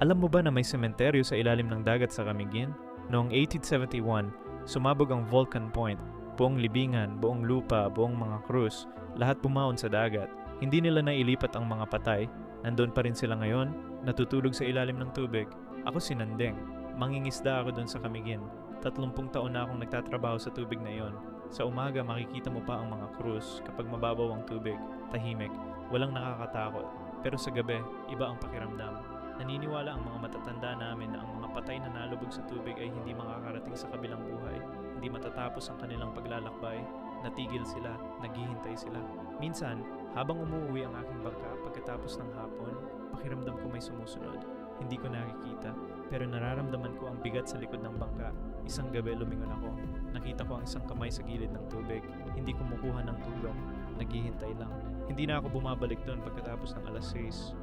Alam mo ba na may sementeryo sa ilalim ng dagat sa Camiguin? Noong 1871, sumabog ang Volcan Point. Buong libingan, buong lupa, buong mga krus, lahat bumaon sa dagat. Hindi nila nailipat ang mga patay. Nandun pa rin sila ngayon, natutulog sa ilalim ng tubig. Ako si Nandeng. Mangingisda ako doon sa Camiguin. 30 taon na akong nagtatrabaho sa tubig na iyon. Sa umaga makikita mo pa ang mga krus kapag mababaw ang tubig. Tahimik, walang nakakatakot. Pero sa gabi, iba ang pakiramdam. Naniniwala ang mga matatanda namin na ang mga patay na nalubog sa tubig ay hindi makakarating sa kabilang buhay. Hindi matatapos ang kanilang paglalakbay. Natigil sila, naghihintay sila. Minsan, habang umuwi ang aking bangka pagkatapos ng hapon, pakiramdam ko may sumusunod. Hindi ko nakikita, pero nararamdaman ko ang bigat sa likod ng bangka. Isang gabi lumingon ako. Nakita ko ang isang kamay sa gilid ng tubig. Hindi kumukuha ng tulong. Naghihintay lang. Hindi na ako bumabalik doon pagkatapos ng alas 6.